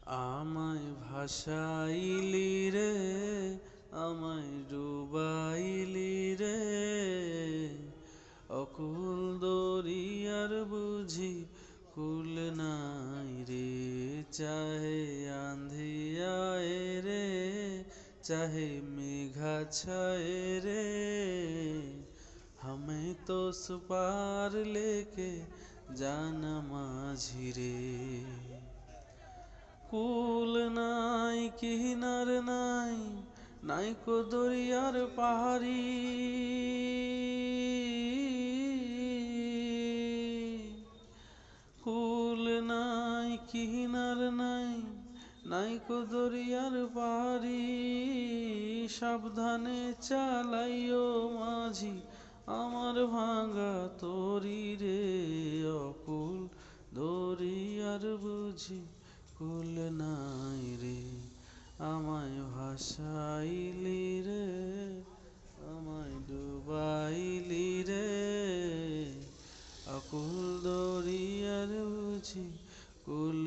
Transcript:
আমায় ভাসাইলি রে, আমায় ডুবাইলি রে, অকুল দরিয়ার বুঝি কুল নাই রে। চাহে আঁধি আয়ে রে, चाहे मेघा छाए रे, हमें तो सुपार लेके जाना माझी रे। কুল নাই কিনার নাই, নাই কো দরিয়ার পাহাড়ি, কুল নাই কিনার নাই, নাই কো দরিয়ার পাহাড়ি। সাবধানে চালাইও মাঝি আমার ভাঙা তরি রে, অকুল দরিয়ার বুঝি কুল নাই রে। আমায় ভাসাইলি রে, আমায় ডুবাইলি রে, অকুল দরিয়ার বুঝি কুল